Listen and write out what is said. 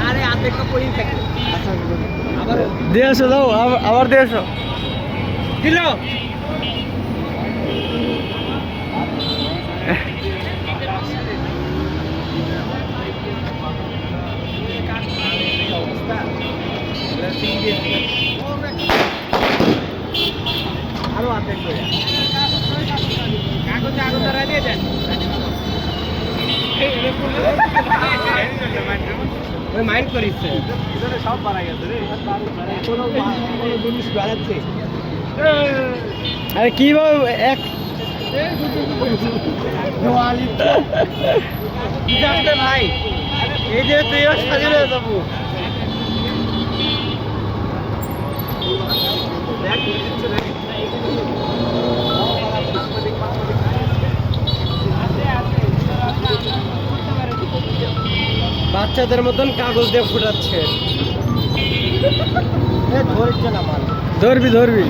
আরে আধেক কই থাকে আবার দিয়ে আসো দাও আবার দিয়ে আসো দিল আরো আধেক করে কাগজ আরো ধরা দিয়ে দেন ওই মাইন্ড করিস সব বাড়া গেছে রে কোনো জিনিস বাড়াচ্ছে আরে কিভাবে এক ভাই এই যে তুইও সাজিয়ে হয়ে যাবো বাচ্চাদের মতন কাগজ দিয়ে ফুটাচ্ছে ধরছে না মাল ধরবি